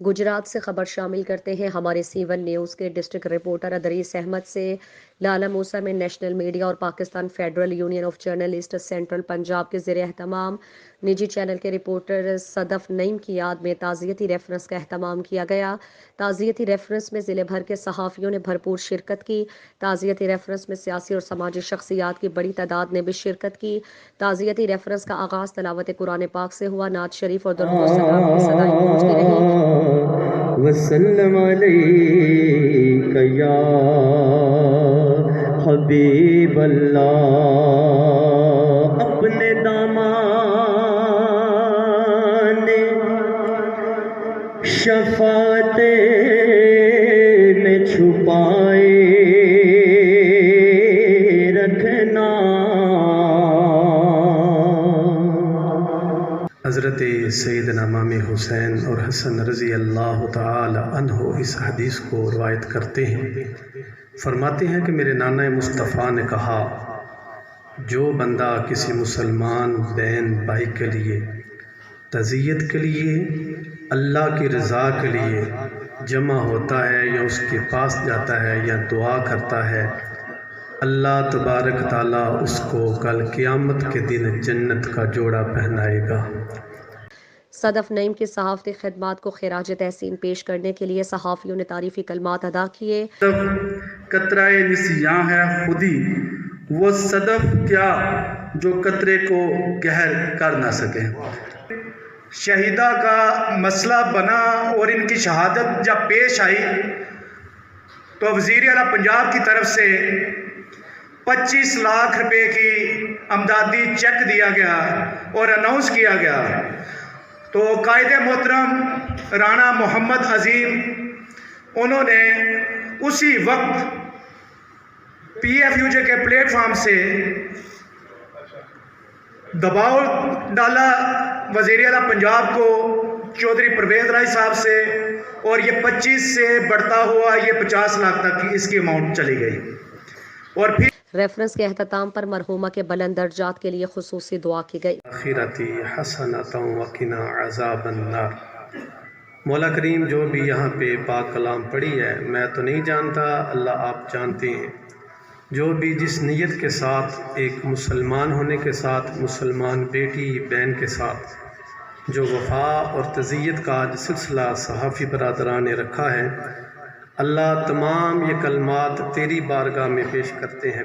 گجرات سے خبر شامل کرتے ہیں ہمارے سی1 نیوز کے ڈسٹرکٹ رپورٹر ادریس احمد سے۔ لالا موسیٰ میں نیشنل میڈیا اور Pakistan federal union of journalist central Punjab کے زیر اہتمام نجی چینل کے رپورٹر صدف نعیم کی یاد میں تعزیتی ریفرنس کا اہتمام کیا گیا۔ تعزیتی ریفرنس میں ضلع بھر کے صحافیوں نے بھرپور شرکت کی۔ تعزیتی ریفرنس میں سیاسی اور سماجی شخصیات کی بڑی تعداد نے بھی شرکت کی۔ تعزیتی ریفرنس کا آغاز تلاوت قرآن پاک سے ہوا۔ نعت شریف اور درود و سلام کی صدائیں گونجتی رہیں۔ وسلم علیک یا حبیب اللہ، اپنے دامان شفاعت میں چھپائے رکھنا۔ حضرت سیدنا امام حسین اور حسن رضی اللہ تعالی عنہ اس حدیث کو روایت کرتے ہیں، فرماتے ہیں کہ میرے نانا مصطفیٰ نے کہا، جو بندہ کسی مسلمان بہن بھائی کے لیے تعزیت کے لیے اللہ کی رضا کے لیے جمع ہوتا ہے یا اس کے پاس جاتا ہے یا دعا کرتا ہے، اللہ تبارک تعالیٰ اس کو کل قیامت کے دن جنت کا جوڑا پہنائے گا۔ صدف نعیم کی صحافتی خدمات کو خراج تحسین پیش کرنے کے لیے صحافیوں نے تعریفی کلمات ادا کیے۔ قطرہ نسیاں ہے خودی، وہ صدف کیا جو قطرے کو گہر کر نہ سکے۔ شہیدہ کا مسئلہ بنا اور ان کی شہادت جب پیش آئی تو وزیر اعلیٰ پنجاب کی طرف سے 25 لاکھ روپے کی امدادی چیک دیا گیا اور اناؤنس کیا گیا، تو قائد محترم رانا محمد عظیم انہوں نے اسی وقت PFUJ کے پلیٹ فارم سے دباؤ ڈالا وزیر اعلیٰ پنجاب کو، چودھری پرویز راج صاحب سے، اور یہ 25 سے بڑھتا ہوا یہ 50 لاکھ تک کی اس کی اماؤنٹ چلی گئی۔ اور پھر ریفرنس کے اختتام پر مرحومہ کے بلند درجات کے لیے خصوصی دعا کی گئی۔ آخرتی حسنۃ وقنا عذاب النار۔ مولا کریم جو بھی یہاں پہ پاک کلام پڑھی ہے، میں تو نہیں جانتا، اللہ آپ جانتے ہیں، جو بھی جس نیت کے ساتھ ایک مسلمان ہونے کے ساتھ، مسلمان بیٹی بہن کے ساتھ جو وفا اور تعزیت کا آج سلسلہ صحافی برادران نے رکھا ہے، اللہ تمام یہ کلمات تیری بارگاہ میں پیش کرتے ہیں۔